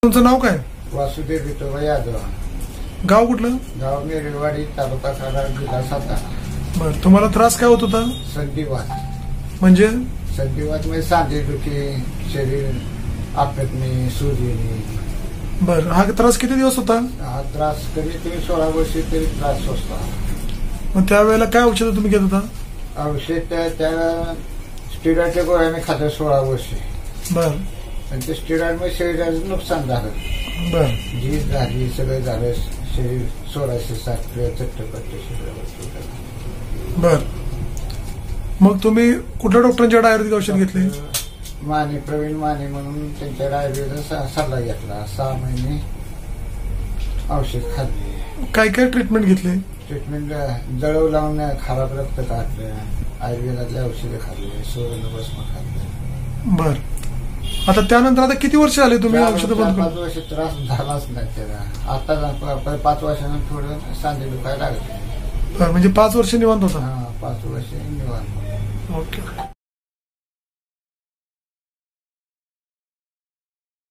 तुमचं नाव काय? वासुदेव विठोबा यादव. गाव कुठलं? गाव मेरेवाडी, तालुका कराड, जिल्हा सातारा. बर, तुम्हाला त्रास काय होत होता? संधिवात. म्हणजे संधिवात म्हणजे सांधेदुखी, शरीर आपटणे, सूज येणे. बर, हा त्रास किती दिवस होता? हा त्रास कमीत कमी 16 वर्षे तरी त्रास होता. मग त्यावेळेला काय औषधं तुम्ही घेत होता? औषध त्या स्टिरॉइडच्या गोळ्याने खाल्लं 16 वर्षे. बर आणि ते स्टिरॉइडमुळे शरीराचं नुकसान झालं. बर झीज झाली, सगळं झालं. शरीर 1660 चट्टपट्ट शरीरावर. बर, मग तुम्ही कुठल्या डॉक्टरांच्याकडे आयुर्वेदिक औषध घेतले? माने, प्रवीण माने म्हणून त्यांच्या आयुर्वेदाचा सल्ला घेतला. 6 महिने औषध खाल्ले. काय काय ट्रीटमेंट घेतले? ट्रीटमेंट जळव लावून खराब रक्त काढलं, आयुर्वेदातले औषधं खाल्ले, सुवर्णभस्म खाल्ले. बर, आता त्यानंतर आता किती वर्ष झाले तुम्ही औषधं बंद 4-5 वर्ष त्रास झालाच नाही त्याला. आता 5 वर्षांना थोडं सांधे दुखायला लागले. बर, म्हणजे 5 वर्ष निवांत होता. 5 वर्ष निवांत. ओके.